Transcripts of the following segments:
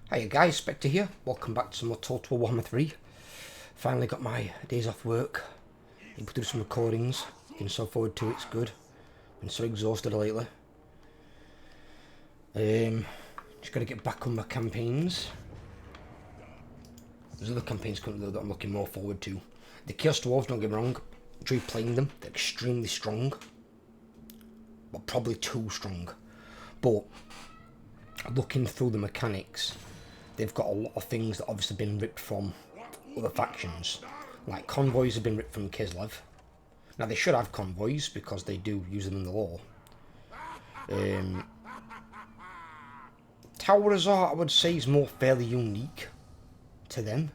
Hiya guys, Spectre here. Welcome back to some more Total Warhammer 3. Finally got my days off work. Able to do some recordings. Looking so forward to it, it's good. Been so exhausted lately. Just gotta get back on my campaigns. There's other campaigns coming though that I'm looking more forward to. The Chaos Dwarfs, don't get me wrong. Enjoy playing them. They're extremely strong. But probably too strong. But looking through the mechanics, they've got a lot of things that obviously been ripped from other factions. Like convoys have been ripped from Kislev. Now they should have convoys because they do use them in the lore. Tower Resort I would say is more fairly unique to them.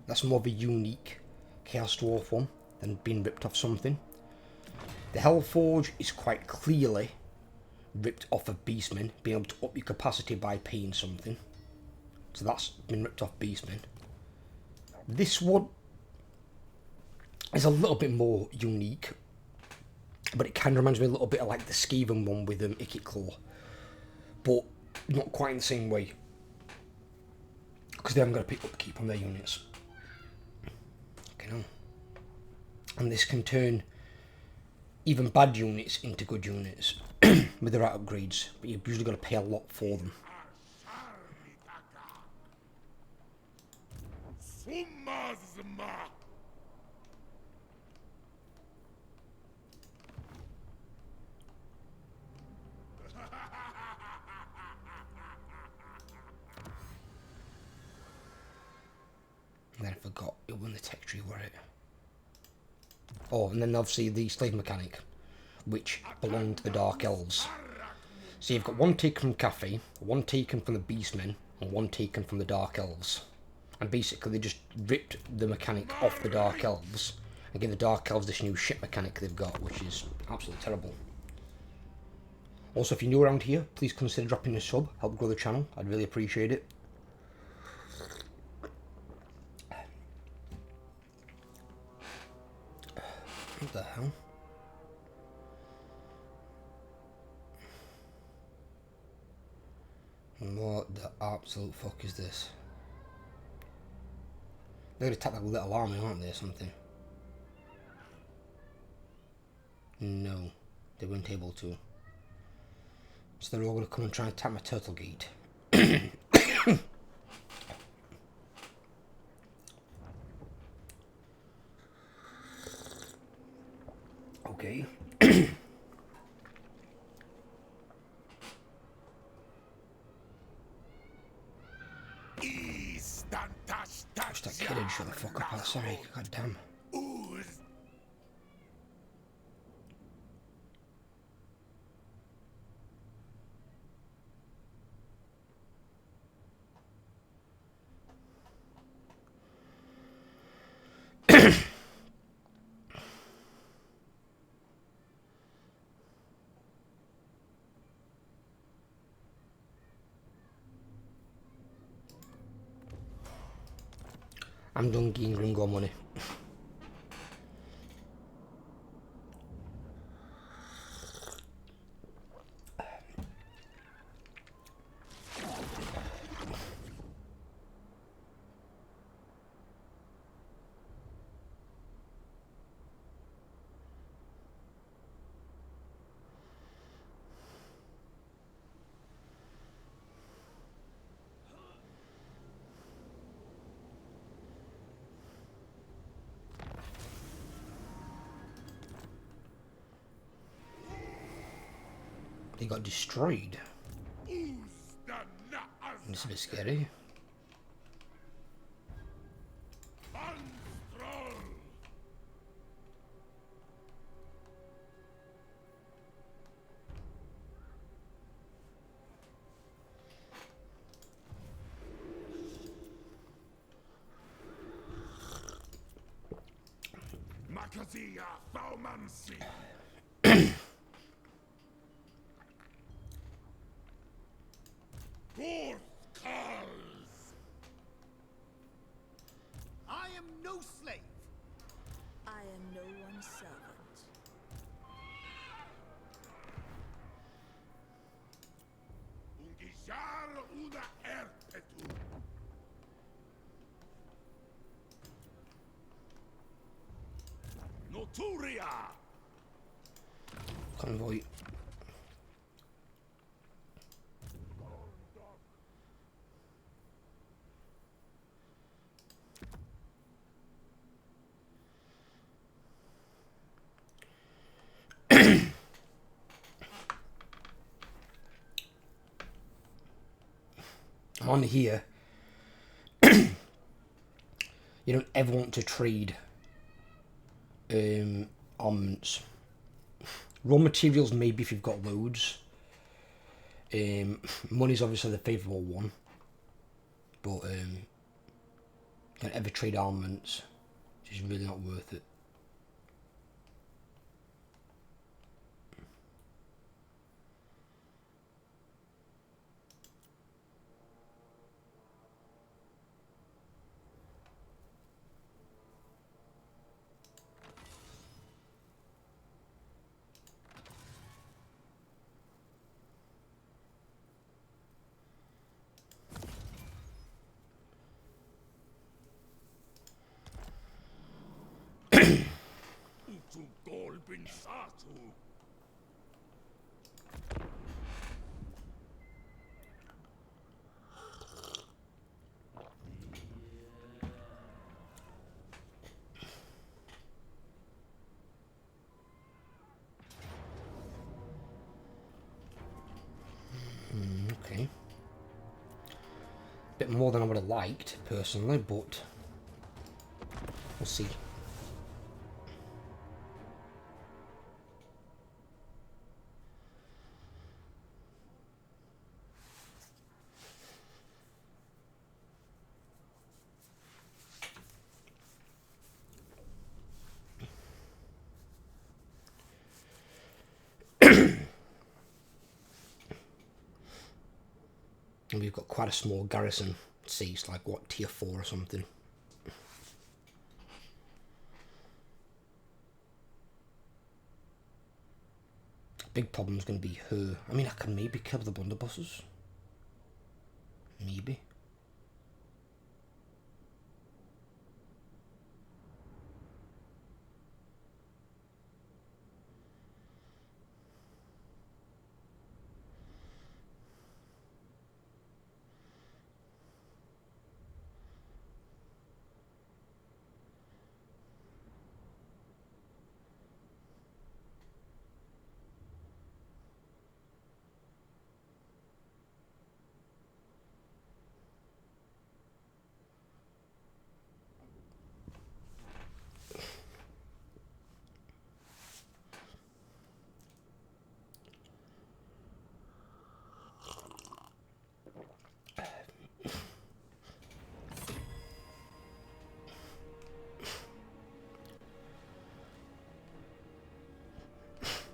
That's more of a unique Chaos Dwarf one than being ripped off something. The Hellforge is quite clearly ripped off of Beastmen, being able to up your capacity by paying something. So that's been ripped off Beastmen. This one is a little bit more unique, but it kind of reminds me a little bit of like the Skaven one with Icky Claw, but not quite in the same way, because they haven't got to pick upkeep on their units. Okay, no. And this can turn even bad units into good units with the right upgrades, but you've usually got to pay a lot for them. And then I forgot it won the tech tree, were it? Oh, and then obviously the slave mechanic, which belonged to the Dark Elves. So you've got one taken from Cafe, one taken from the Beastmen, and one taken from the Dark Elves. And basically they just ripped the mechanic off the Dark Elves and gave the Dark Elves this new shit mechanic they've got, which is absolutely terrible. Also, if you're new around here, please consider dropping a sub, help grow the channel, I'd really appreciate it. What the hell? What the absolute fuck is this? They're gonna attack that little army, aren't they, or something? No, they weren't able to. So they're all gonna come and try and attack my turtle gate. Okay. Just that kid and shut the fuck up outside, god damn. I'm done getting Gringo money. They got destroyed. It's a bit scary. I am no slave. I am no one's servant. Noturia. Convoy. On here, you don't ever want to trade armaments. Raw materials, maybe if you've got loads. Money's obviously the favourable one, but don't ever trade armaments. It's just really not worth it. Okay. Bit more than I would have liked, personally, but we'll see. And we've got quite a small garrison. See, it's like, what, tier 4 or something. Big problem's going to be her. I mean, I can maybe kill the blunderbusses. Maybe.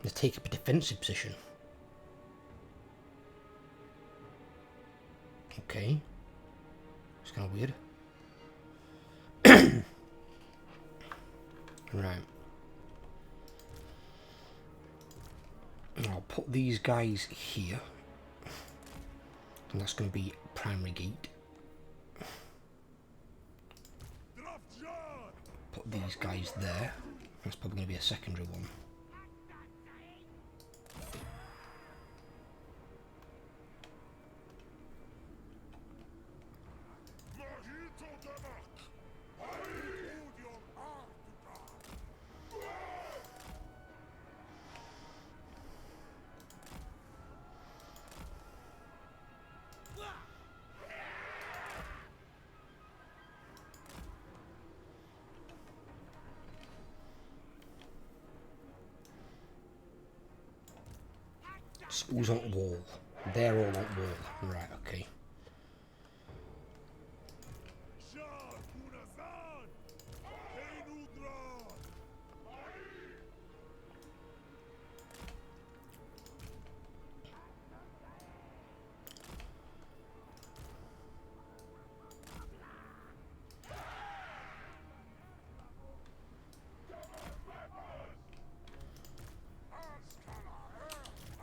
They take up a defensive position. Okay. It's kind of weird. Right. I'll put these guys here. And that's going to be primary gate. Put these guys there. That's probably going to be a secondary one. Who's on wall? They're all on wall. Right, okay.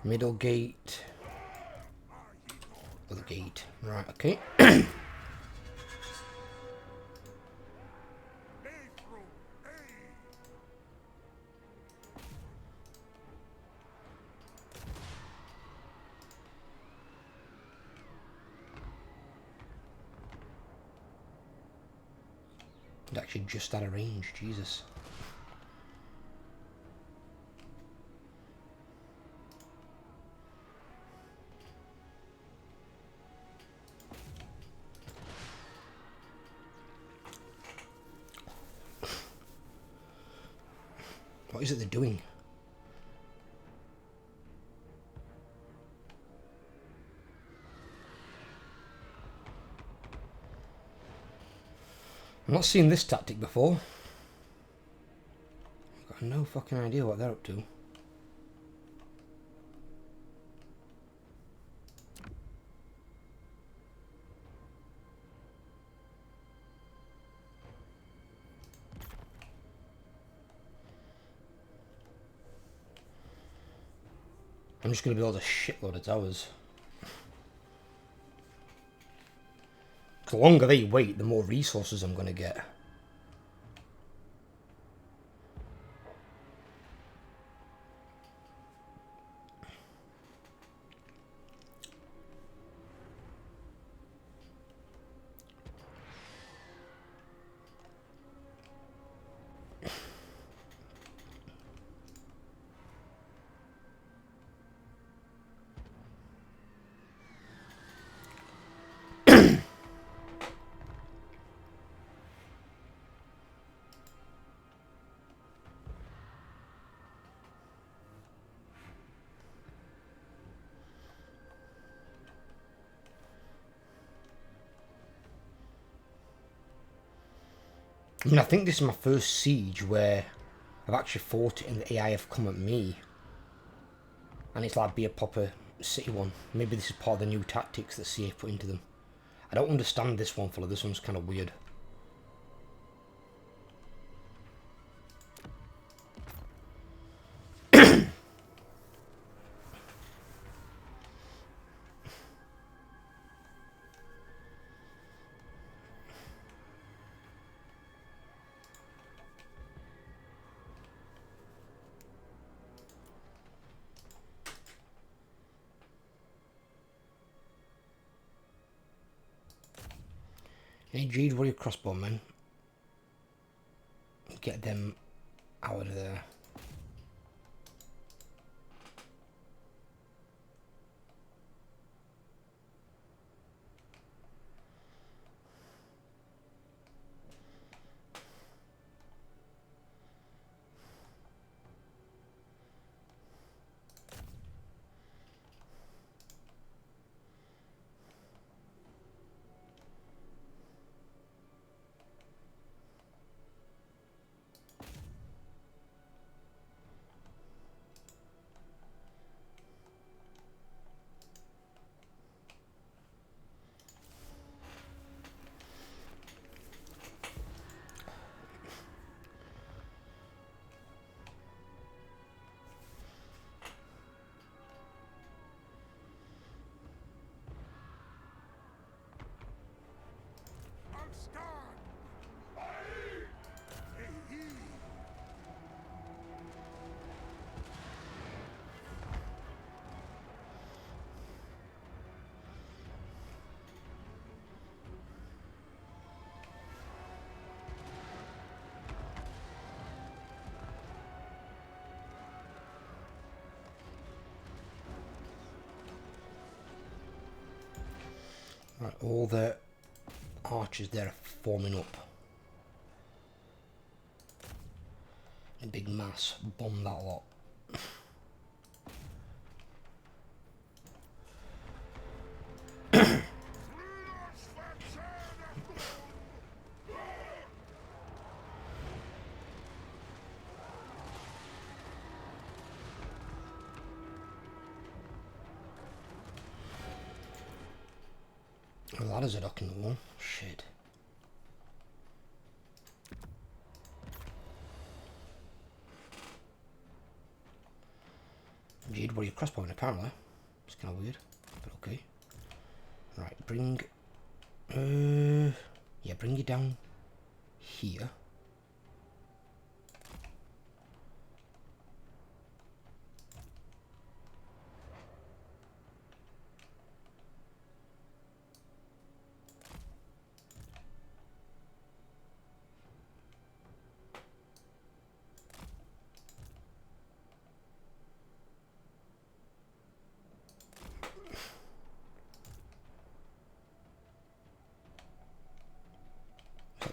Middle gate. Other gate. Right, okay. actually just out of range. Jesus. What is it they're doing? I've not seen this tactic before. I've got no fucking idea what they're up to. I'm just going to build a shitload of towers. The longer they wait, the more resources I'm going to get. I mean, I think this is my first siege where I've actually fought it and the AI have come at me. And it's like be a proper city one. Maybe this is part of the new tactics that CA put into them. I don't understand this one fully. This one's kind of weird. Hey Jade, what are your crossbowmen? Get them out of there. Right, all the archers there are forming up. A big mass, bomb that lot. The ladders are docking the wall. Shit. Jade, what are you crossbowing apparently? It's kind of weird, but okay. Right, bring... yeah, bring you down here.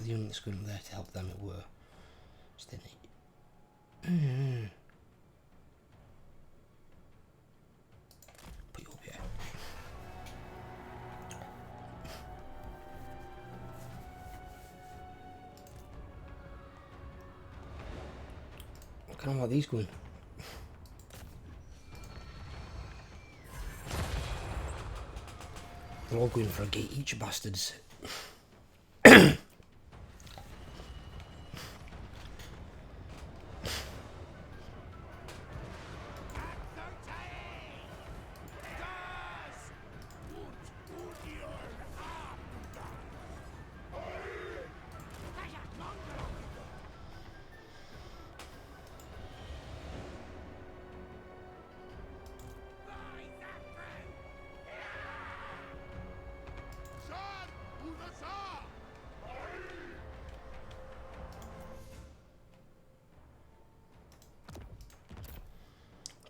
the units going there to help them, it were. So they need... Put you up here. Look at how these going. They're all going for a gate each, bastards.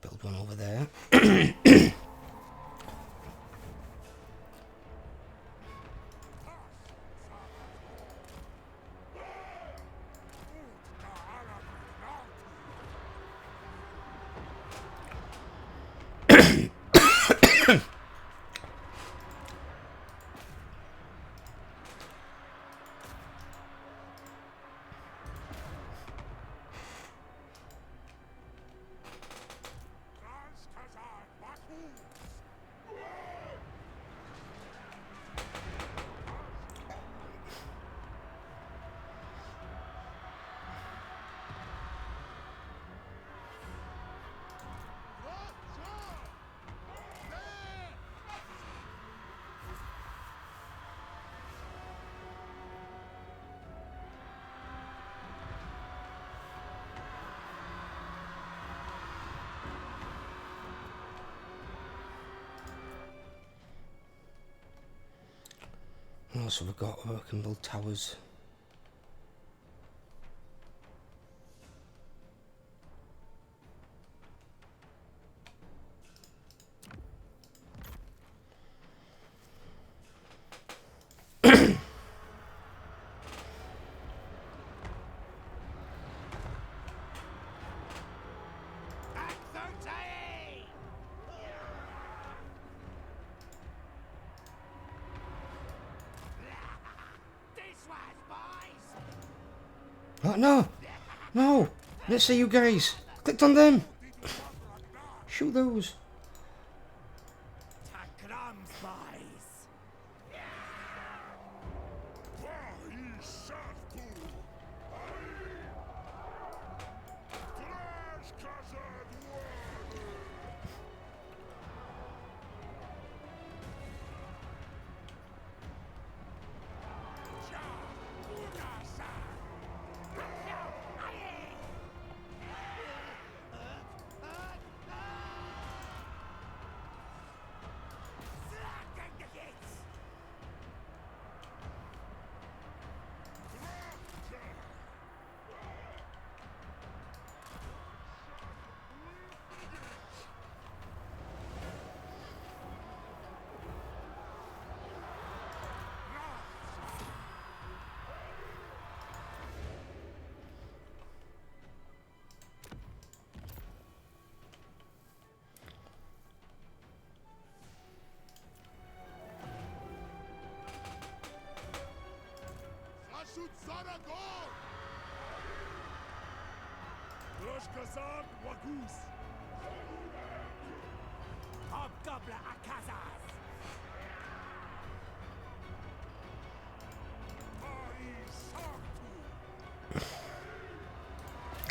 Build one over there. Also, we've got working build towers. Oh, no! No! Let's see you guys! Clicked on them! Shoot those!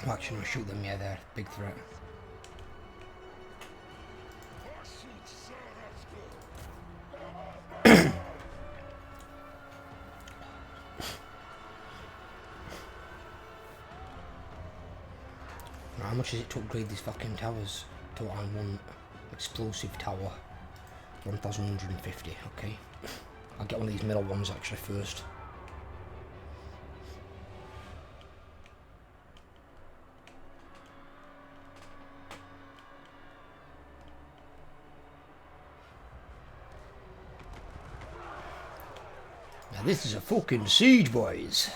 I'm actually gonna shoot them, yeah, they're a big threat. How much is it to upgrade these fucking towers? To on one explosive tower. 1,150, okay. I'll get one of these middle ones actually first. Now this is a fucking siege, boys.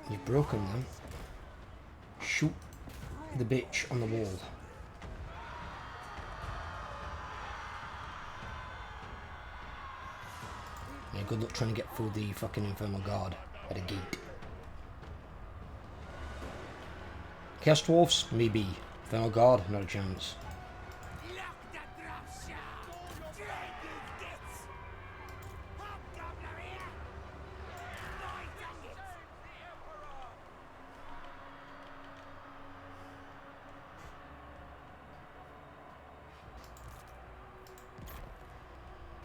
You've broken them. Shoot the bitch on the wall. Yeah, good luck trying to get through the fucking Infernal Guard at a gate. Chaos Dwarfs? Maybe. Infernal Guard? Not a chance.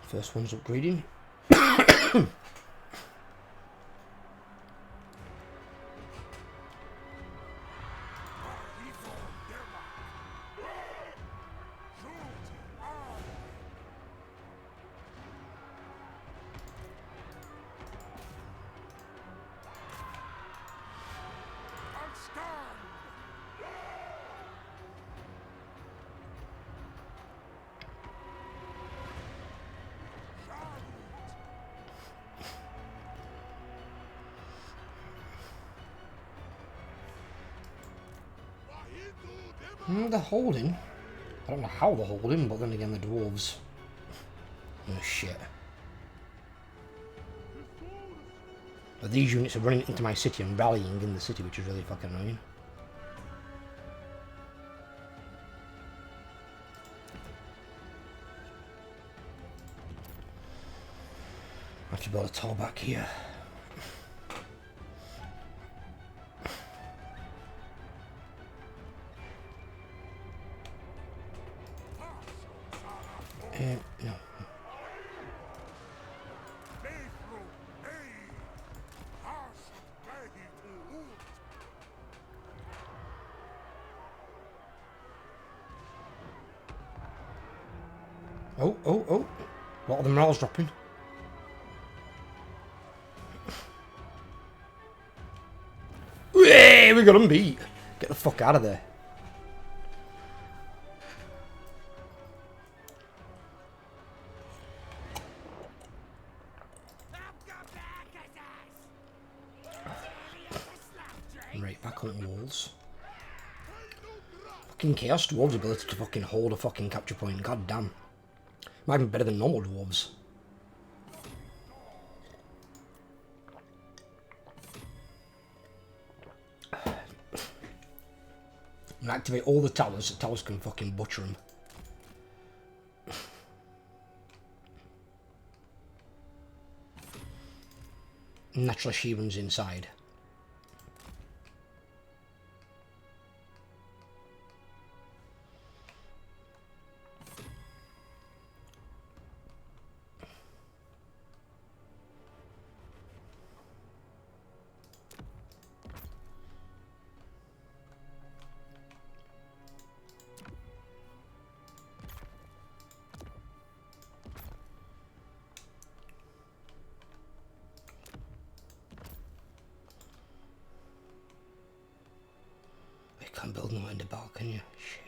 First one's upgrading. They're holding. I don't know how they're holding, but then again, the dwarves. Oh shit. But these units are running into my city and rallying in the city, which is really fucking annoying. I have to build a tower back here. No. Oh. A lot of the morale's dropping. Hey, we got them beat. Get the fuck out of there. Right, back on the walls. Fucking Chaos Dwarves' ability to fucking hold a fucking capture point. God damn. Might be better than normal dwarves. And activate all the towers can fucking butcher them. Naturally, she runs inside. Can't build no in the bar, can you? Shit.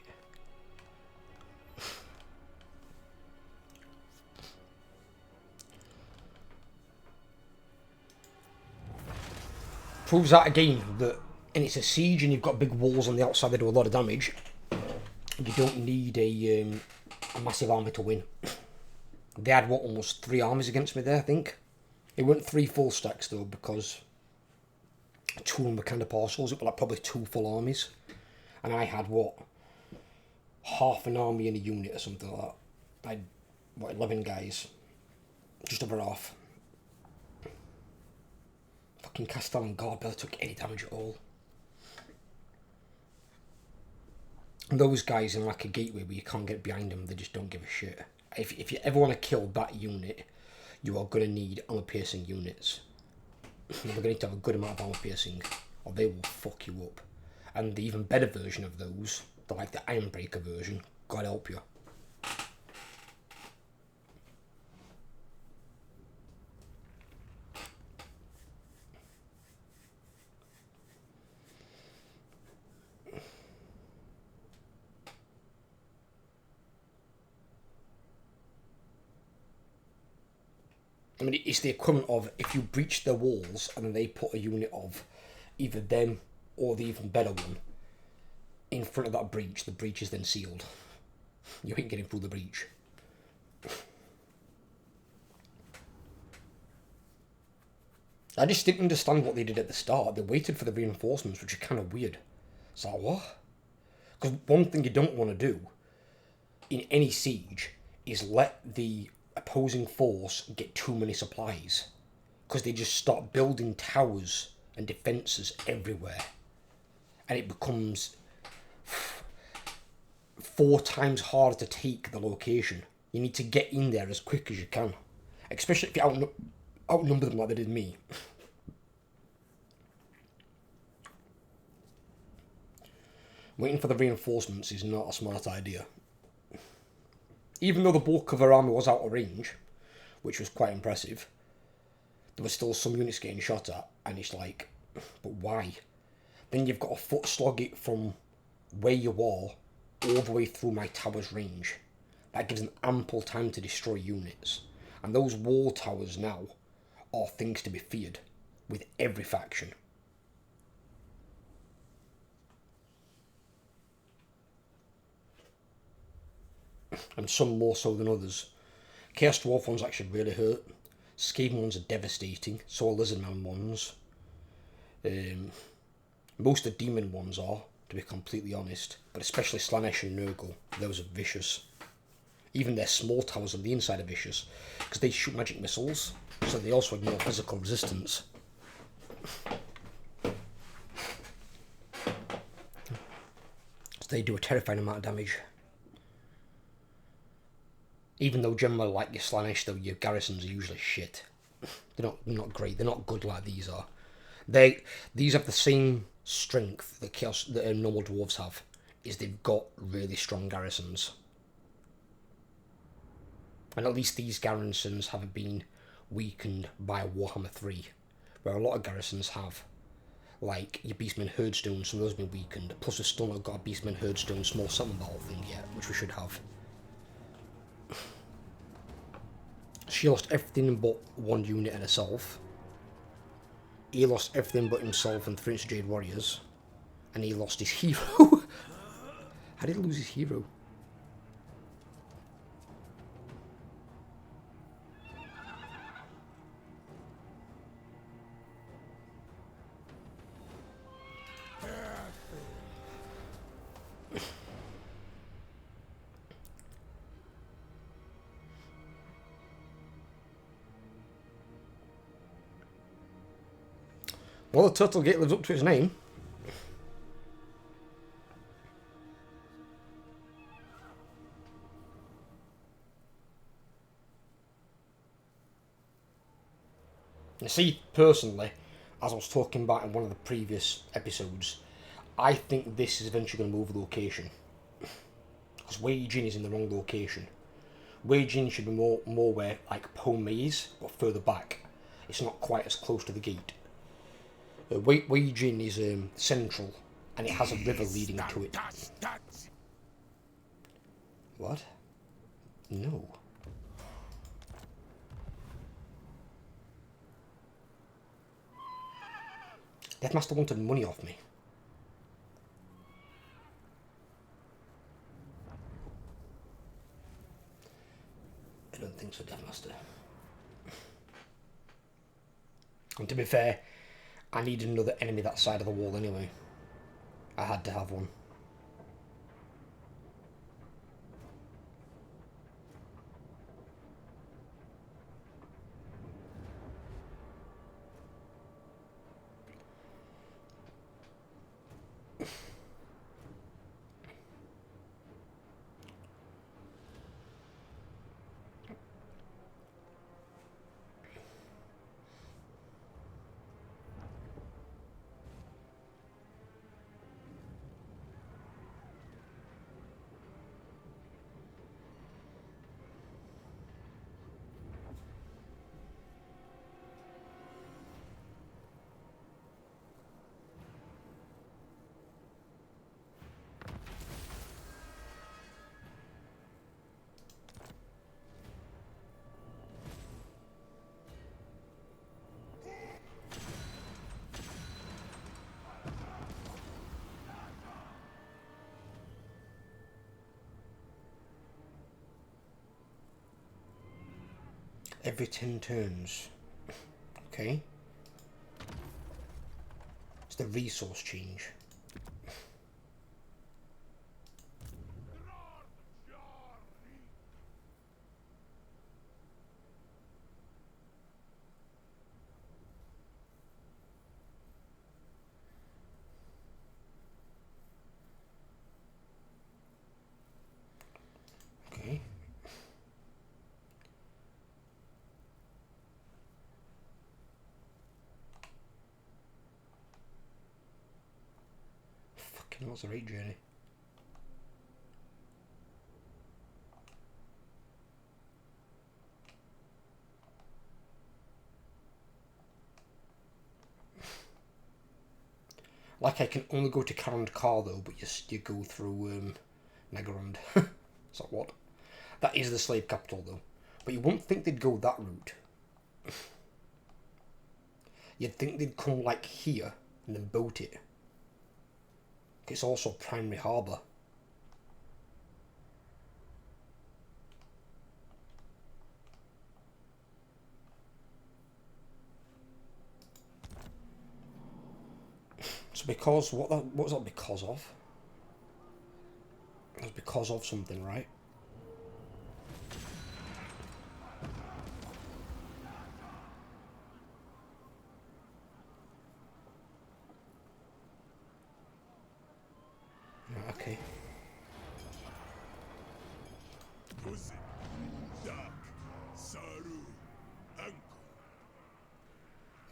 Proves that again that, and it's a siege and you've got big walls on the outside that do a lot of damage. You don't need a massive army to win. They had what, almost 3 armies against me there, I think. It weren't 3 full stacks though, because 2 of them were kind of partials. It was like probably 2 full armies. And I had, what, half an army in a unit or something like that. I had, what, 11 guys. Just over half. Fucking Castell and God barely took any damage at all. And those guys in like a gateway where you can't get behind them, they just don't give a shit. If you ever want to kill that unit, you are going to need armor-piercing units. You're going to need to have a good amount of armor-piercing, or they will fuck you up. And the even better version of those, the like the Ironbreaker version, God help you. I mean, it's the equivalent of if you breach their walls and then they put a unit of either them or the even better one in front of that breach. The breach is then sealed. You ain't getting through the breach. I just didn't understand what they did at the start. They waited for the reinforcements, which are kind of weird. It's like, what? Because one thing you don't want to do in any siege is let the opposing force get too many supplies. Because they just start building towers and defences everywhere. And it becomes 4 times harder to take the location. You need to get in there as quick as you can. Especially if you outnumber them like they did me. Waiting for the reinforcements is not a smart idea. Even though the bulk of her army was out of range, which was quite impressive, there was still some units getting shot at, and it's like, but why? Then you've got to foot slog it from where you are all the way through my tower's range. That gives them ample time to destroy units. And those wall towers now are things to be feared with every faction. And some more so than others. Chaos Dwarf ones actually really hurt. Skaven ones are devastating. So are Lizardman ones. Most of the Demon ones are, to be completely honest. But especially Slanesh and Nurgle. Those are vicious. Even their small towers on the inside are vicious. Because they shoot magic missiles. So they also ignore physical resistance. So they do a terrifying amount of damage. Even though generally like your Slanesh, though, your garrisons are usually shit. They're not great. They're not good like these are. These have the same strength that normal dwarves have. Is they've got really strong garrisons. And at least these garrisons haven't been weakened by Warhammer 3, where a lot of garrisons have. Like your Beastmen Herdstone, some of those have been weakened. Plus we've still not got a Beastmen Herdstone small summon battle thing yet, which we should have. She lost everything but one unit and herself. He lost everything but himself and 3 Jade Warriors. And he lost his hero. How did he lose his hero? Well, the Turtle Gate lives up to its name. You see, personally, as I was talking about in one of the previous episodes, I think this is eventually going to move location. Because Wei Jin is in the wrong location. Wei Jin should be more where, like, Po Mei is, but further back. It's not quite as close to the gate. Wei Jin is central, and it has a river leading to it. What? No. Deathmaster wanted money off me. I don't think so, Deathmaster. And to be fair, I needed another enemy that side of the wall anyway. I had to have one. Every 10 turns. Okay. It's the resource change. Okay. Fucking hell's the right journey. Like I can only go to Karand though, but you go through Nagarond. So what? That is the slave capital though. But you wouldn't think they'd go that route. You'd think they'd come like here and then boat it. It's also a primary harbour. So because, what was that because of? It was because of something, right? Okay.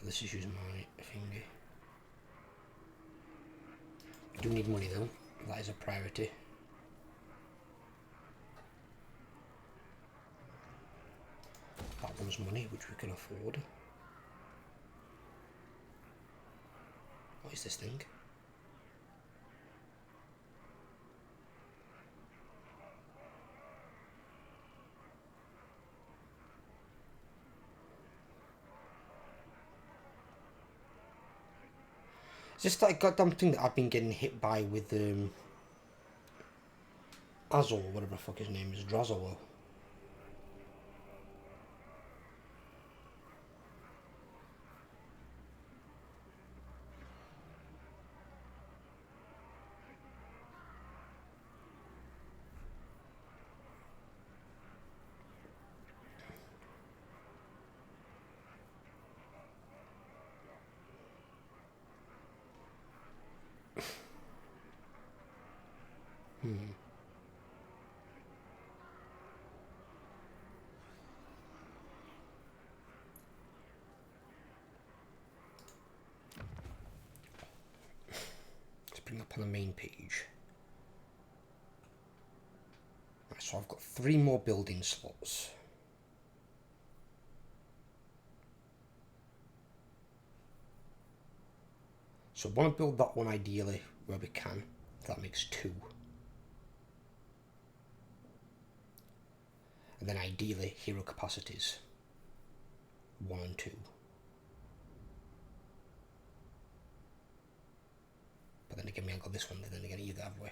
This is using my finger. I do need money though. That is a priority. That one's money, which we can afford. What is this thing? Is this that goddamn thing that I've been getting hit by with Azul, whatever the fuck his name is, Drazol? Let's bring up on the main page. Right, so I've got 3 more building slots. So I want to build that one ideally where we can. That makes 2. And then ideally hero capacities 1 and 2. But then again we haven't got this one, then again either have we?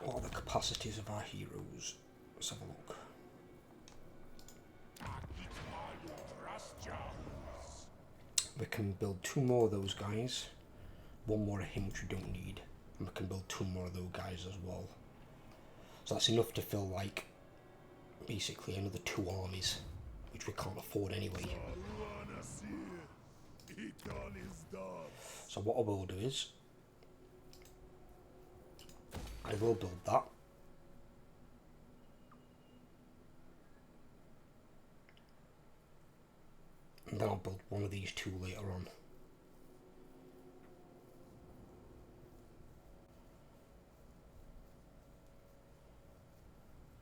What are the capacities of our heroes? Let's have a look. We can build 2 more of those guys. 1 more of him, which we don't need. And we can build 2 more of those guys as well. So that's enough to fill, like, basically another 2 armies, which we can't afford anyway. So what I will do is, I will build that. And then I'll build one of these 2 later on.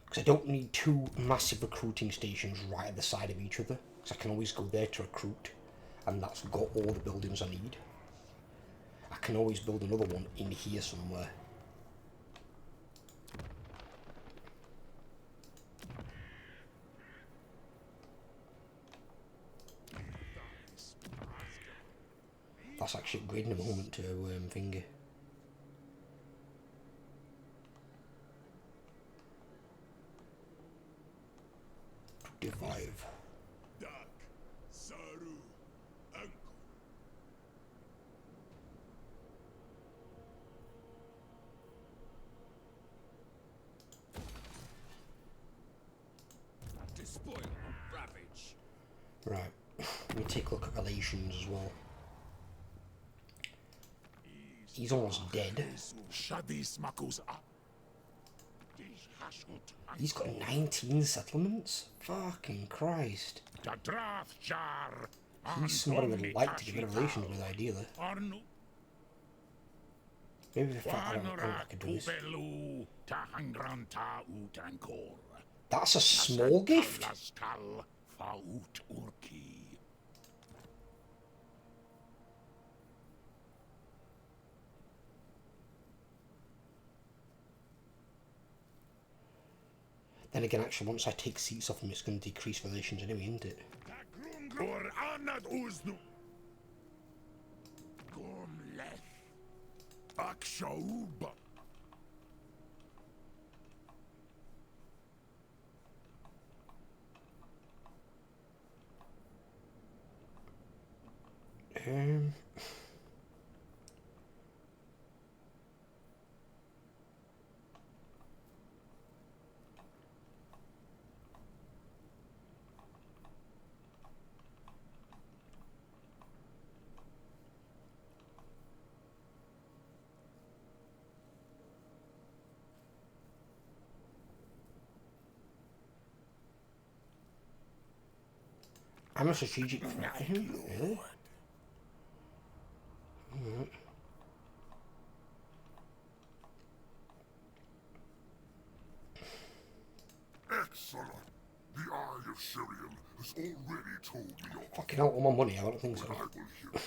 Because I don't need 2 massive recruiting stations right at the side of each other. Because I can always go there to recruit. And that's got all the buildings I need. I can always build another one in here somewhere. That's actually upgrading a moment to finger. 5. Dak, Saru, Anko. Despoil, ravage. Right. Let me take a look at relations as well. He's almost dead. He's got 19 settlements? Fucking Christ. He's somebody we'd like to give a relations with, ideally. Maybe if I don't know I could do this. That's a small gift? Then again, actually, once I take seats off him, it's going to decrease relations anyway, isn't it? Um... I'm a strategic threat to him? Really? Alright. Excellent. The Eye of Shirian has already told me your Fucking hell, all my money, I don't think so. I will hear it.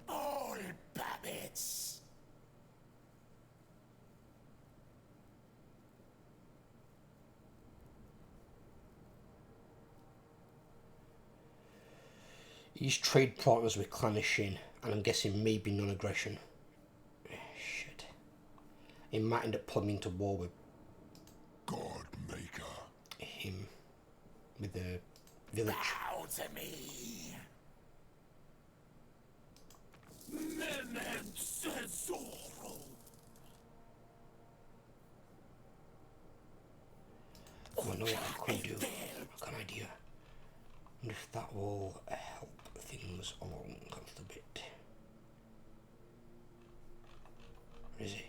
All babbits. He's trade partners with Clanishin, and I'm guessing maybe non-aggression. Shit. He might end up putting me into war with Godmaker. him. With the village. Bow to me. Oh, I know what I could do. I've got an idea. And if that will help things along a little bit. Where is he?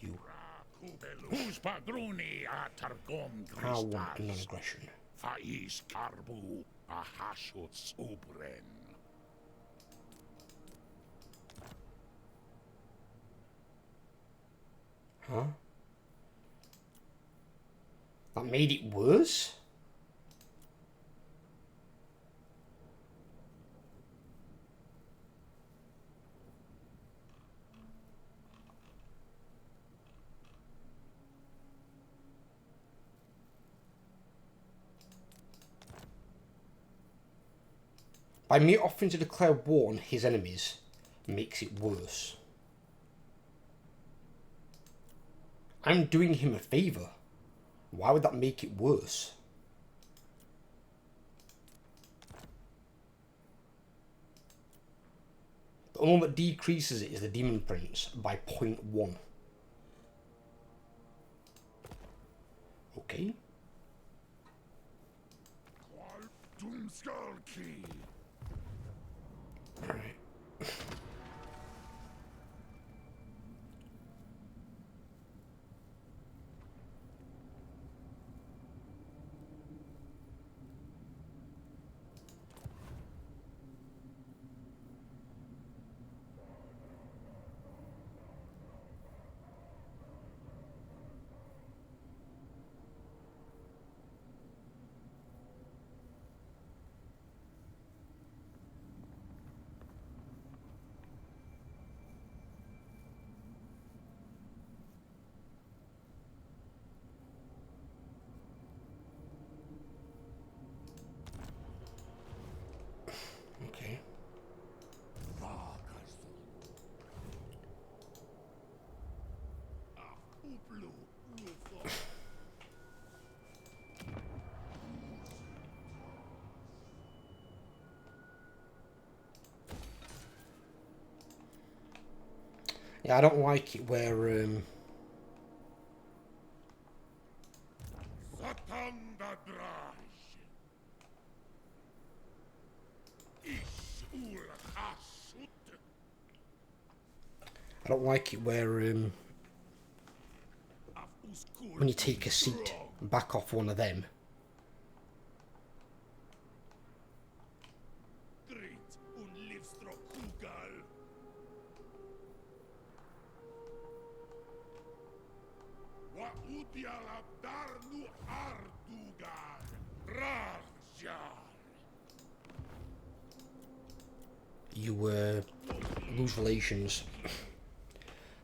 You. I want a non-aggression. Faiz Karbu Ahashut Ubren. Huh? That made it worse? By me offering to declare war on his enemies makes it worse. I'm doing him a favour. Why would that make it worse? The only one that decreases it is the Demon Prince by 0.1. Okay. Alright. Yeah, I don't like it where Zhatan da draj. Ish ul hashut. I don't like it where Af uskur when you take a seat back off one of them, Grit un livstrok hugal. Wa udial abdarnu ardugal. Rarjar. you lose relations.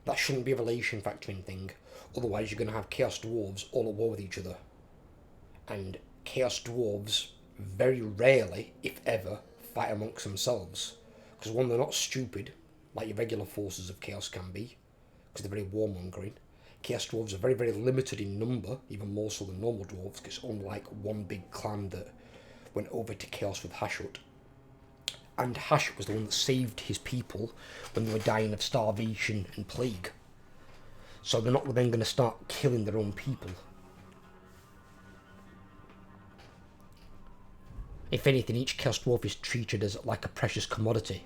That shouldn't be a relation factoring thing. Otherwise, you're going to have Chaos Dwarves all at war with each other. And Chaos Dwarves very rarely, if ever, fight amongst themselves. Because one, they're not stupid, like your regular forces of Chaos can be, because they're very warmongering. Chaos Dwarves are very, very limited in number, even more so than normal Dwarves, because it's unlike one big clan that went over to Chaos with Hashut. And Hashut was the one that saved his people when they were dying of starvation and plague. So they're not then going to start killing their own people. If anything, each Chaos Dwarf is treated as like a precious commodity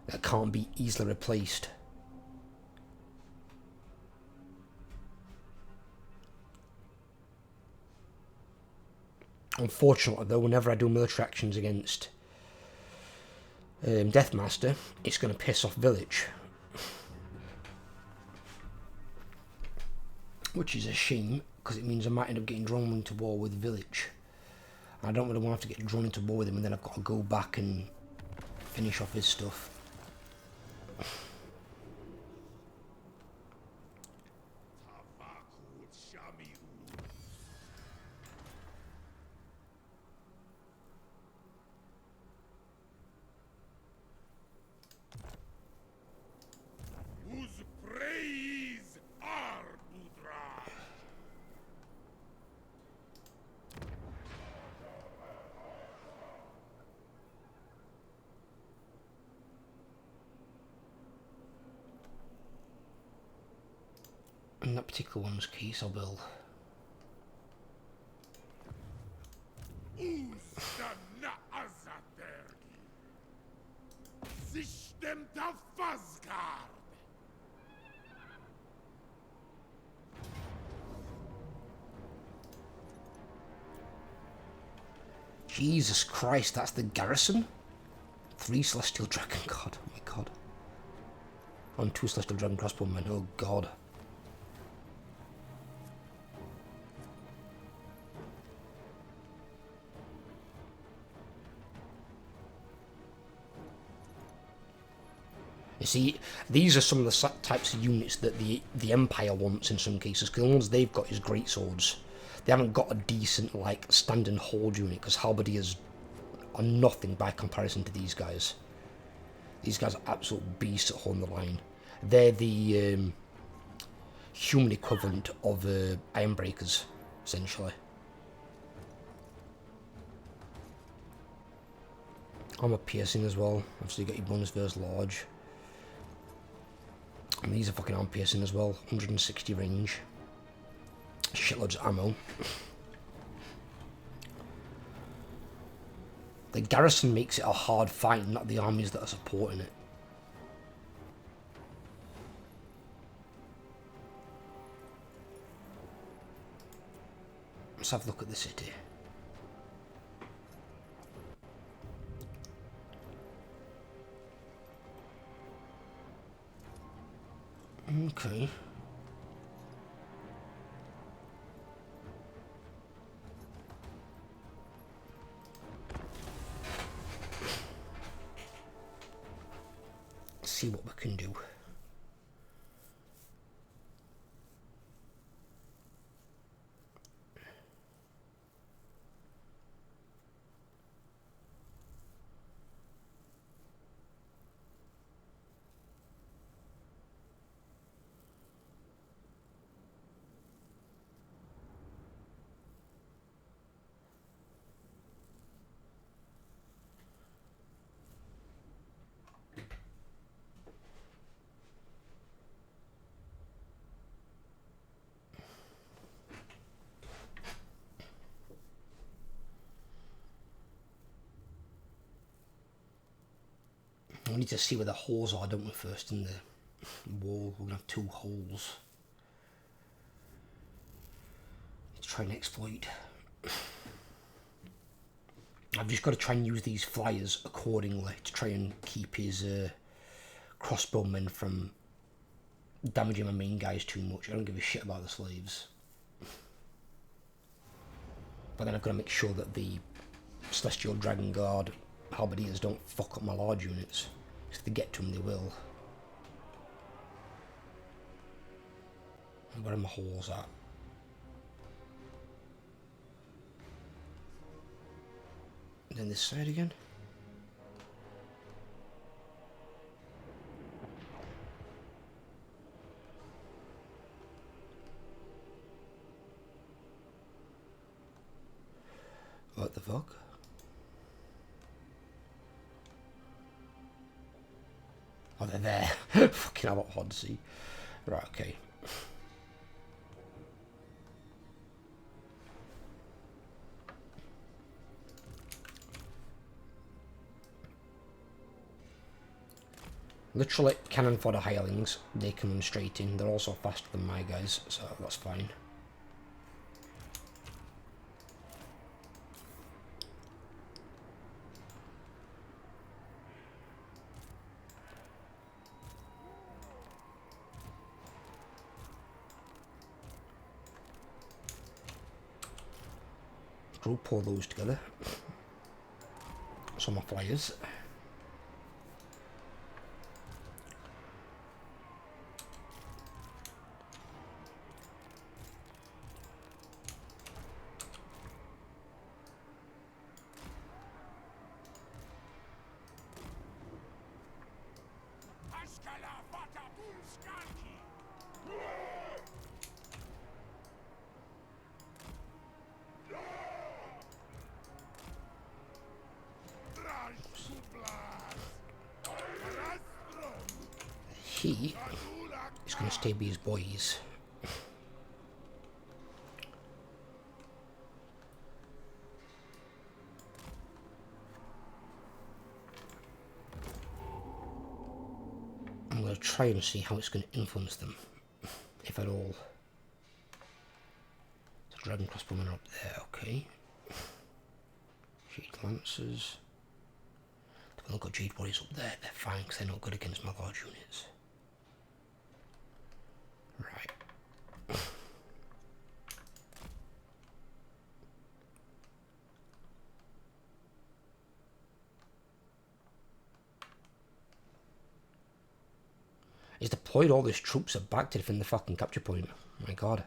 that can't be easily replaced. Unfortunately though, whenever I do military actions against Deathmaster, it's going to piss off Village. Which is a shame, because it means I might end up getting drawn into war with Village. I don't really want to have to get drawn into war with him and then I've got to go back and finish off his stuff. Whose praise are Budra? In that particular one's case, I will. Uzdanna azatergi. System da Fazgard. Jesus Christ, that's the garrison? 3 Celestial Dragon, God, oh my God. On 2 Celestial Dragon Crossbowmen, oh God. You see, these are some of the types of units that the Empire wants in some cases, because the ones they've got is great swords. They haven't got a decent, like, stand and hold unit, because halberdiers are nothing by comparison to these guys. These guys are absolute beasts at holding the line. They're the human equivalent of Ironbreakers, essentially. Armor piercing as well. Obviously, you got your bonus versus large. And these are fucking arm piercing as well. 160 range. Shitloads of ammo. The garrison makes it a hard fight, not the armies that are supporting it. Let's have a look at the city. Okay. See what we can do. need to see where the holes are, don't we, first in the wall. We're going to have 2 holes to try and exploit. I've just got to try and use these flyers accordingly to try and keep his crossbowmen from damaging my main guys too much. I don't give a shit about the slaves. But then I've got to make sure that the Celestial Dragon Guard halberdiers don't fuck up my large units. If they get to them, they will. Where are my holes at? And then this side again. What the fuck? Oh, they're there. Fucking hell, hard to see. Right, okay. Literally cannon fodder hirelings. They can run straight in. They're also faster than my guys, so that's fine. We'll pull those together. Some more flyers. He is going to stay with his boys. I'm going to try and see how it's going to influence them, if at all. The dragon crossbowmen are up there, okay. Jade lancers. They've only got jade warriors up there. They're fine because they're not good against my large units. Right. He's deployed all his troops at back to defend the fucking capture point. My god.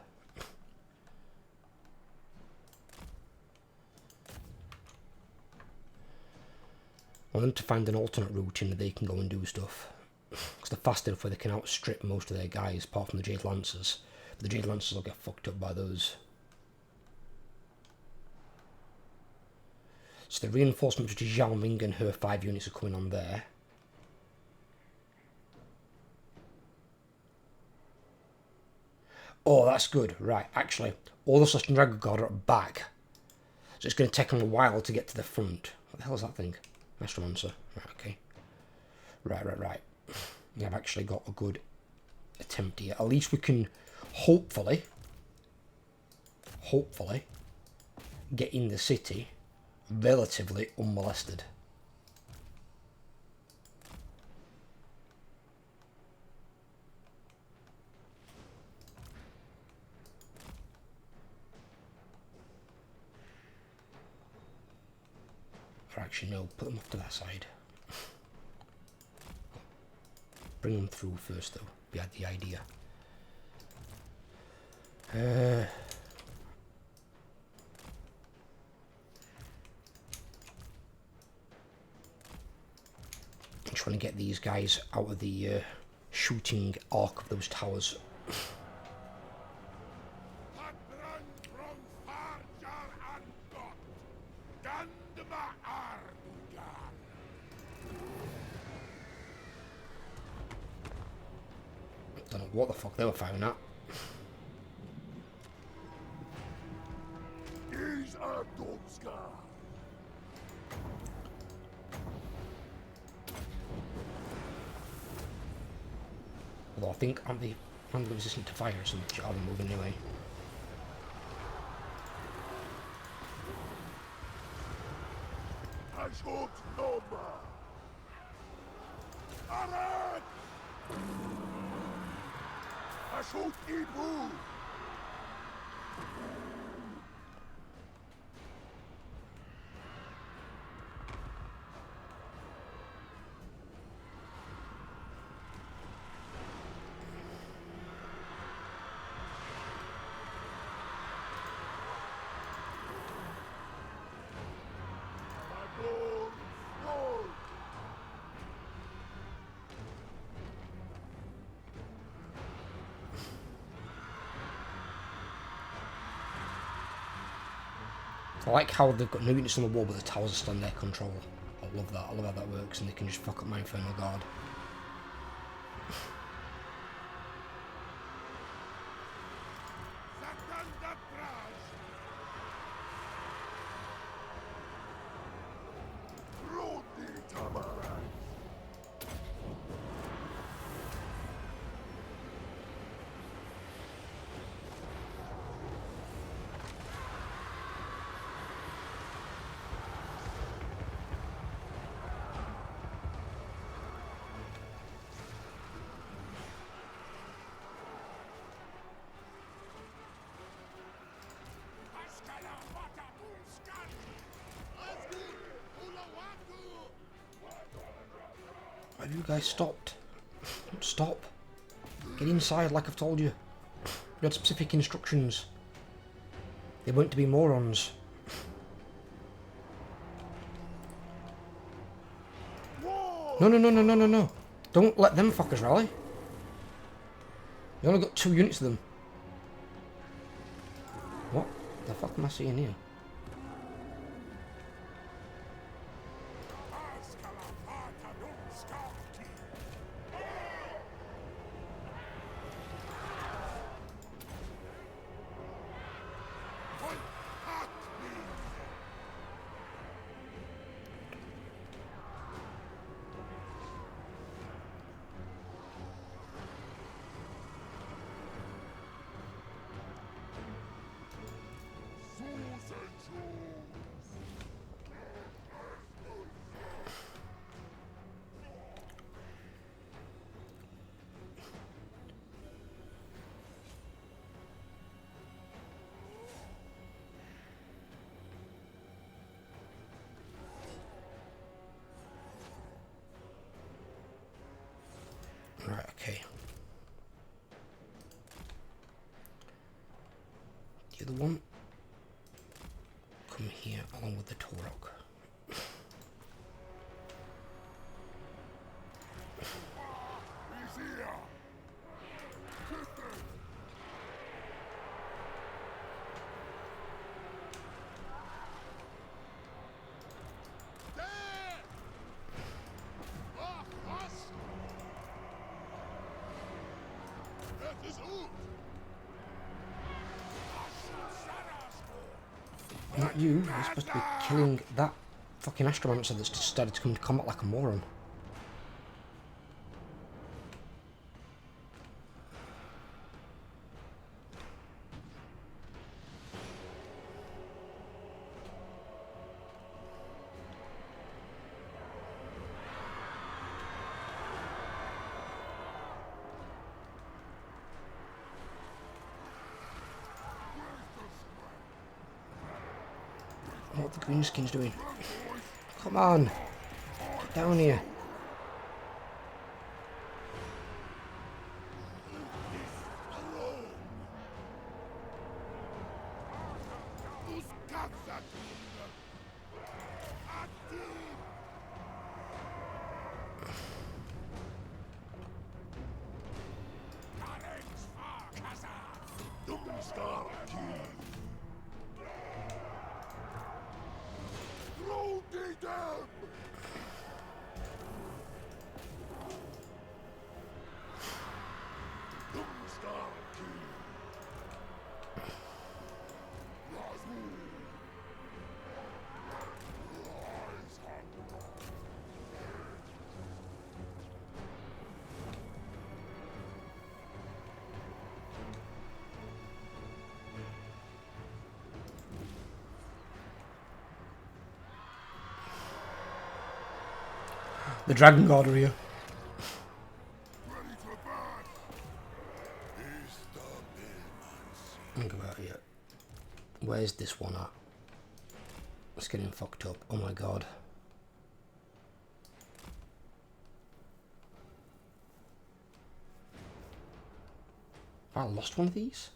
I want them to find an alternate route in that they can go and do stuff. Because they're fast enough where they can outstrip most of their guys, apart from the Jade Lancers. But the Jade Lancers will get fucked up by those. So the reinforcement to Zhao Ming and her 5 units are coming on there. Oh, that's good. Right, actually, all the Celestial Dragon Guard are at back. So it's going to take them a while to get to the front. What the hell is that thing? Astromancer. Right, okay. Right. Yeah, I've actually got a good attempt here. At least we can hopefully get in the city relatively unmolested. Or actually no, put them off to that side. Bring them through first though, we had the idea. I'm trying to get these guys out of the shooting arc of those towers. Don't know what the fuck they were firing at. Although I think, aren't they resistant to fire or something? Are they moving anyway? I should no more. Arak! I should Ibu. I like how they've got no units on the wall, but the towers are still in their control. I love that. I love how that works, and they can just fuck up my Infernal Guard. Zhatan Dwarfs. Rudi Tamaran. Have you guys stopped? Stop. Get inside like I've told you. You had specific instructions. They weren't to be morons. No, no, no, no, no, no, no. Don't let them fuckers rally. You only got 2 units of them. What the fuck am I seeing here? Right, okay. The other one, come here along with the Torok. Not you, you're supposed to be killing that fucking Astromancer that's decided to come to combat like a moron. What are the greenskins doing? Come on! Get down here! The Dragon God are here. Think about it. Where's this one at? It's getting fucked up. Oh my god. Have I lost one of these?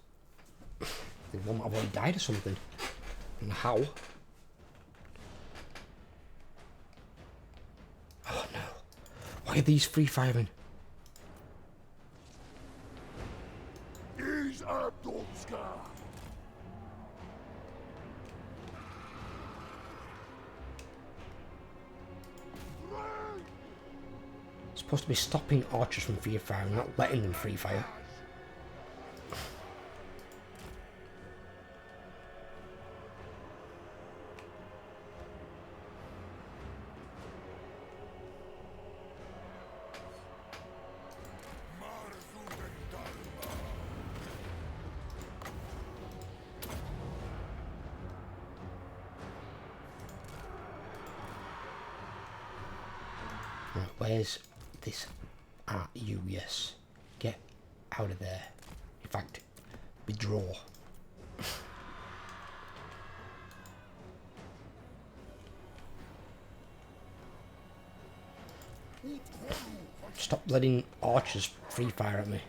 The one might have already died or something. And how? Oh no. Why are these free firing? Is Abdonska. It's supposed to be stopping archers from free firing, not letting them free fire. Right, where's this? Ah, you, yes. Get out of there. In fact, withdraw. Stop letting archers free fire at me.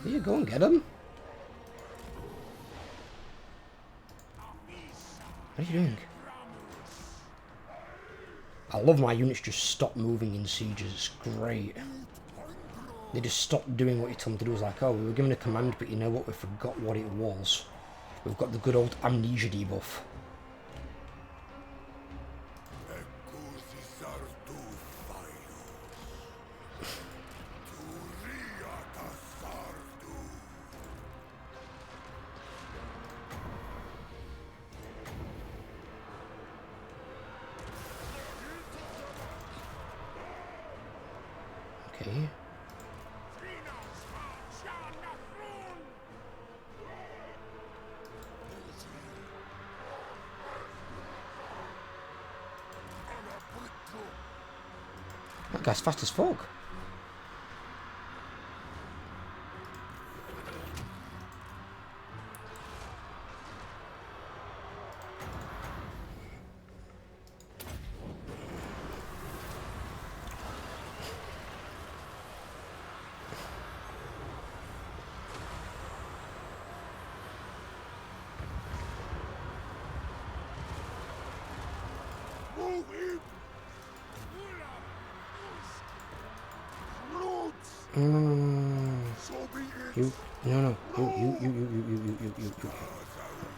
Here you go and get him. What are you doing? I love my units just stop moving in sieges. It's great. They just stopped doing what you told them to do. It was like, oh, we were given a command, but you know what? We forgot what it was. We've got the good old amnesia debuff. Okay. That guy's fast as fuck.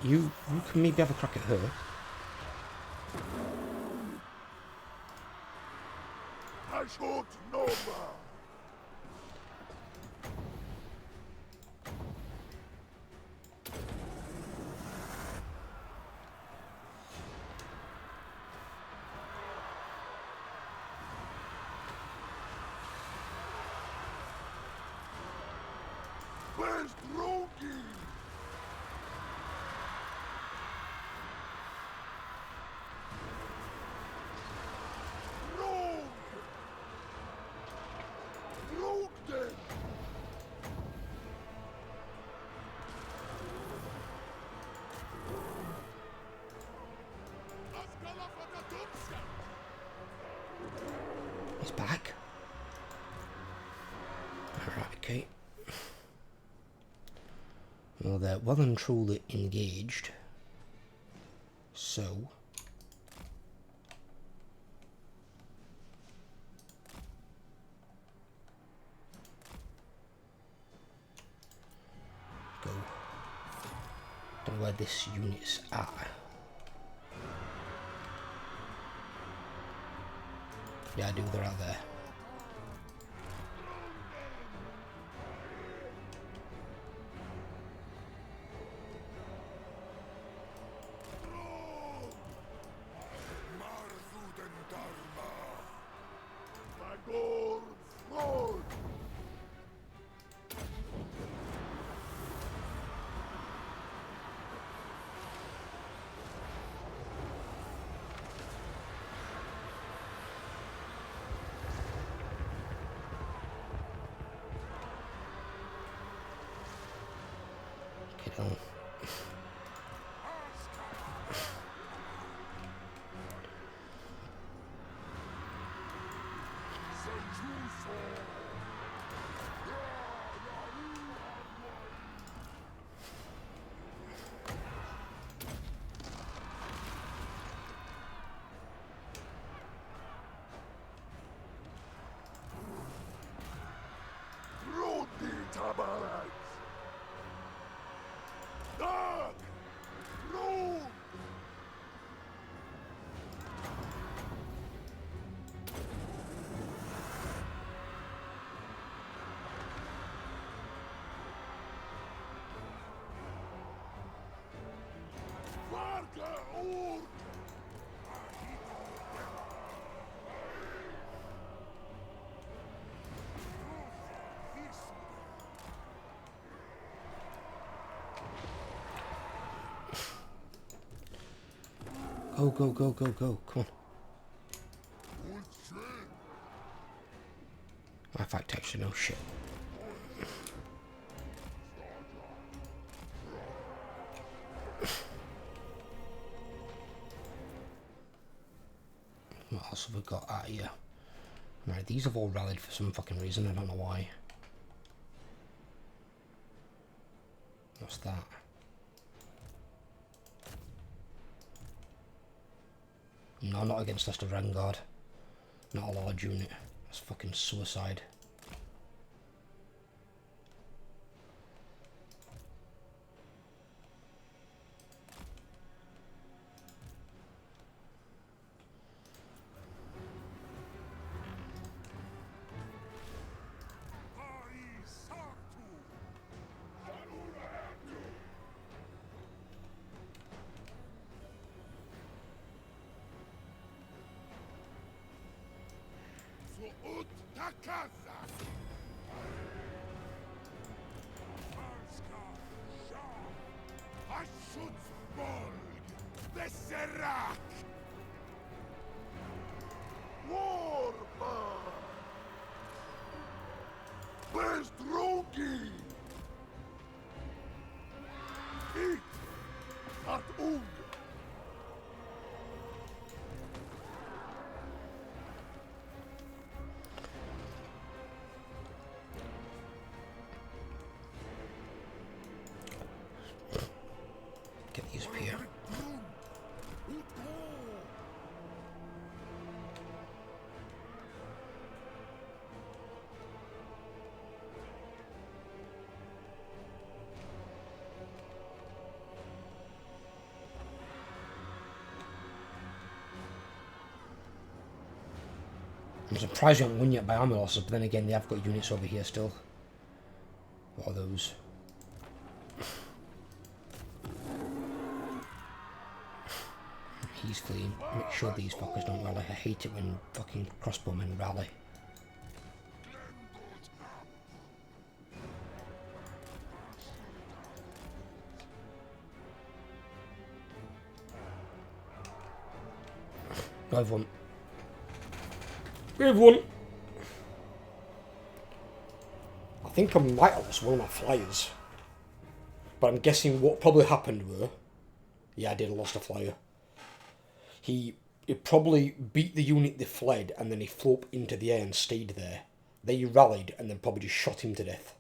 You can maybe have a crack at her. I should know more. Where's Drogi? He's back. Alright, okay. Well, they're well and truly engaged. So... go. where this unit's at. Yeah, I do, they're out there. Kill. Go, go, go, go, go. Come on. In fact, actually, no shit. What else have we got out here? Right, these have all rallied for some fucking reason. I don't know why. What's that? No, not against Leicester Vanguard. Not a large unit. That's fucking suicide. Get these up here. I'm surprised we haven't won yet by armor losses, but then again they have got units over here still. What are those? He's fleeing. Make sure these fuckers don't rally. I hate it when fucking crossbowmen rally. I've won. We've won. I think I might have lost one of my flyers. But I'm guessing what probably happened were... Yeah, I did. I lost a flyer. He probably beat the unit they fled and then he flew up into the air and stayed there. They rallied and then probably just shot him to death.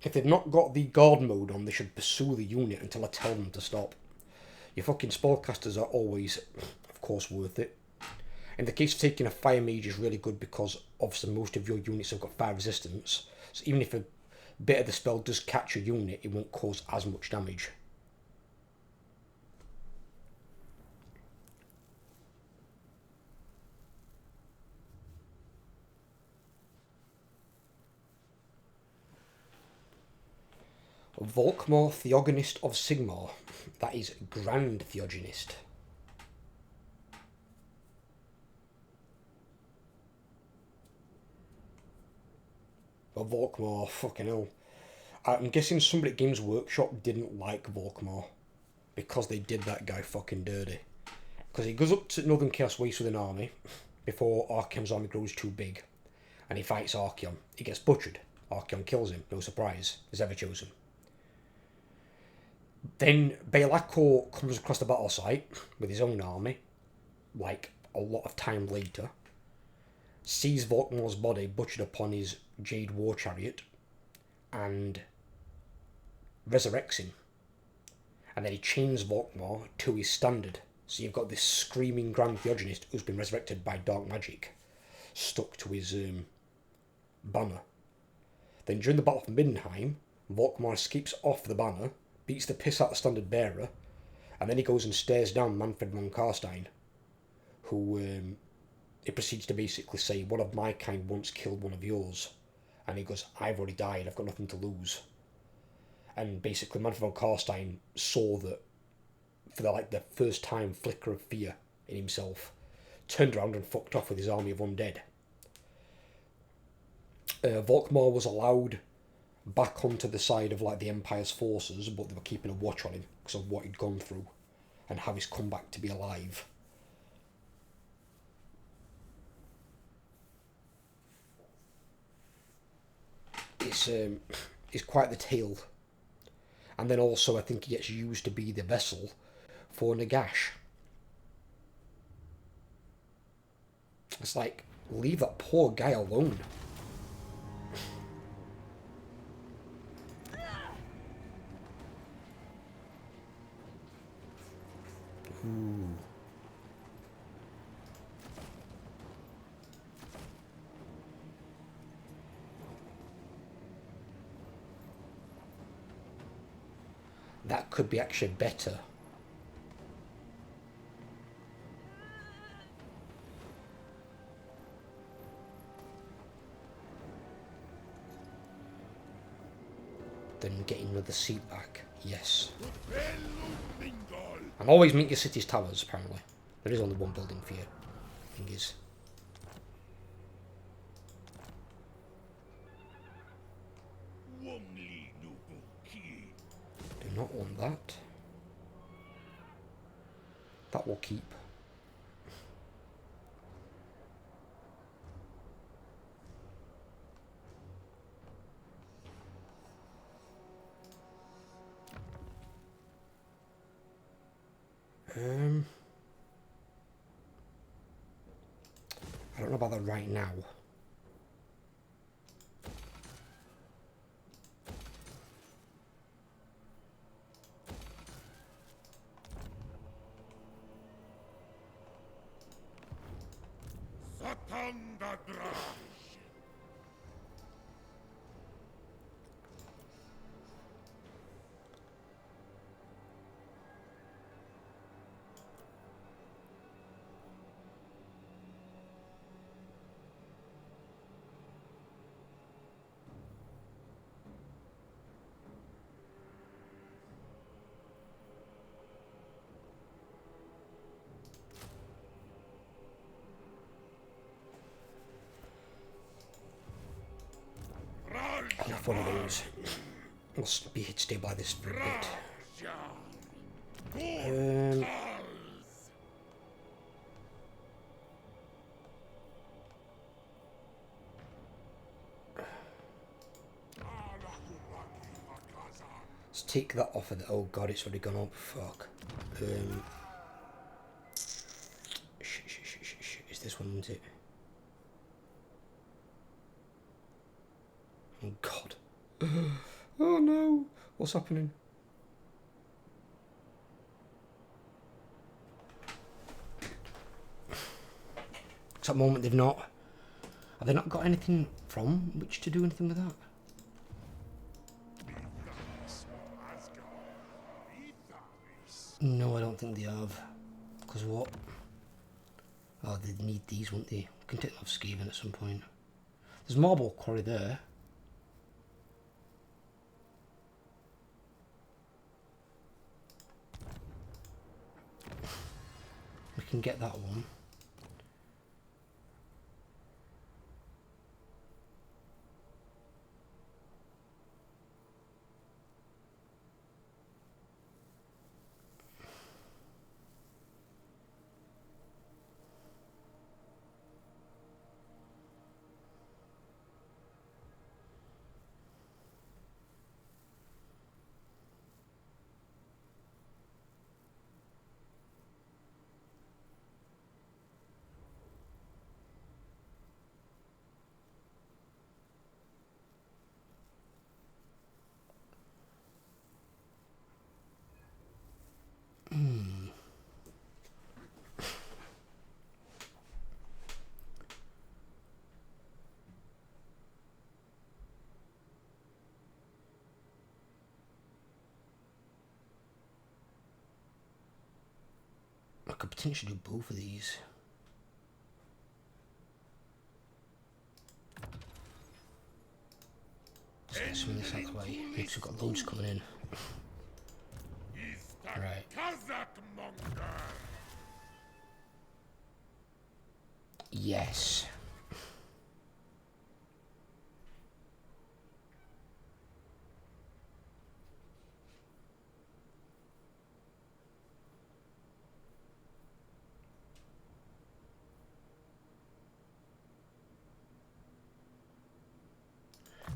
If they've not got the guard mode on, they should pursue the unit until I tell them to stop. Your fucking spellcasters are always, of course, worth it. In the case of taking a fire mage is really good because obviously most of your units have got fire resistance. So even if a bit of the spell does catch a unit, it won't cause as much damage. Volkmar, Theogonist of Sigmar. That is Grand Theogonist. Well, Volkmar, fucking hell. I'm guessing somebody at Games Workshop didn't like Volkmar because they did that guy fucking dirty. Because he goes up to Northern Chaos Waste with an army before Archeon's army grows too big. And he fights Archeon. He gets butchered. Archeon kills him. No surprise. Is ever chosen. Then Be'lakor comes across the battle site with his own army, like a lot of time later, sees Volkmar's body butchered upon his Jade War Chariot, and resurrects him. And then he chains Volkmar to his standard. So you've got this screaming Grand Theogonist who's been resurrected by dark magic, stuck to his banner. Then during the Battle of Middenheim, Volkmar escapes off the banner, beats the piss out of the standard bearer, and then he goes and stares down Manfred von Karstein, who he proceeds to basically say, one of my kind once killed one of yours. And he goes, I've already died, I've got nothing to lose. And basically Manfred von Karstein saw that, for the first time, flicker of fear in himself, turned around and fucked off with his army of undead. Volkmar was allowed back onto the side of the Empire's forces, but they were keeping a watch on him because of what he'd gone through and how he's come back to be alive. It's quite the tale. And then also I think he gets used to be the vessel for Nagash. It's like, leave that poor guy alone. Ooh. That could be actually better. Than getting another seat back. Yes. And always meet your city's towers, apparently. There is only one building for you. Thing is. Do not want that. That will keep. I don't know about that right now. Zhatan da. Enough one of those. Must be hit stay by this for a bit. Let's take that off of the. Oh god, it's already gone up. Fuck. Shit. Is this one, isn't it? Oh god. Oh no. What's happening? 'Cause at the moment they've not... Have they not got anything from which to do anything with that? No, I don't think they have. Because what? Oh, they need these, won't they? We can take them off Skaven at some point. There's marble quarry there. We can get that one. I could potentially do both of these. Let's get some of this out of the way. We've got loads coming in. Right. Yes.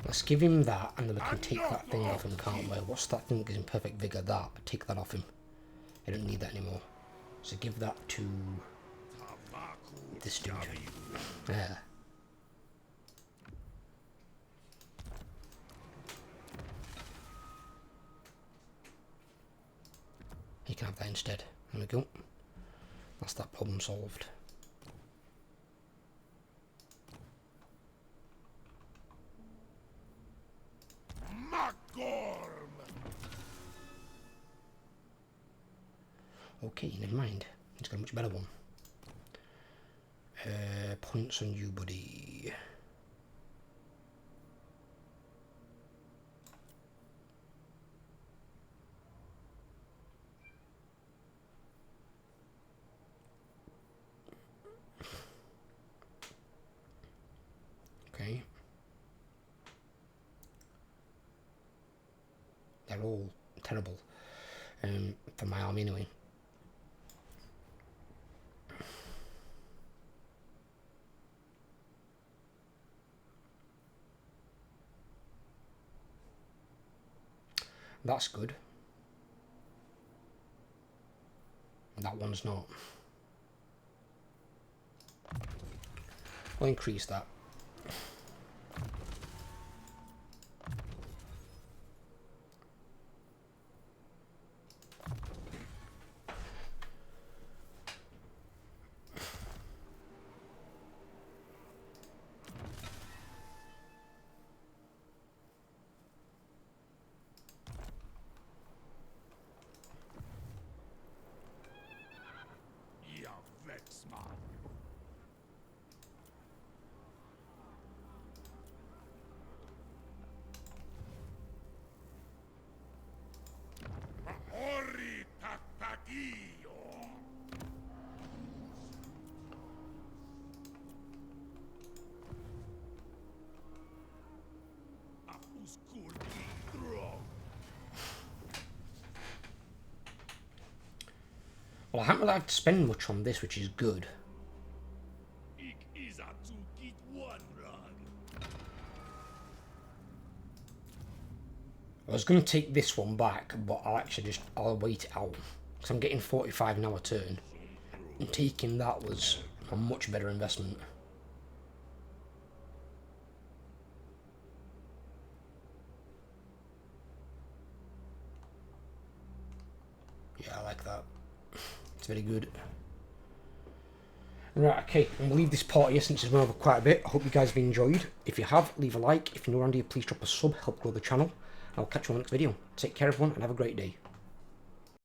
Let's give him that, and then we can take that thing off him, can't we? What's that thing that gives him perfect vigour? That. Take that off him. I don't need that anymore. So give that to this dude. Yeah. He can have that instead. There we go. That's that problem solved. Okay, never mind. He's got a much better one. Points on you, buddy. Okay. They're all terrible. For my army anyway. That's good. That one's not. We'll increase that. Well, I haven't really had to spend much on this, which is good. I was going to take this one back, but I'll wait it out. Because I'm getting 45 now a turn. And taking that was a much better investment. Yeah, I like that. It's very good. Right, okay, I'm going to leave this part here since it's been over quite a bit. I hope you guys have enjoyed. If you have, leave a like. If you're new around here, please drop a sub, help grow the channel. I'll catch you on the next video. Take care everyone and have a great day.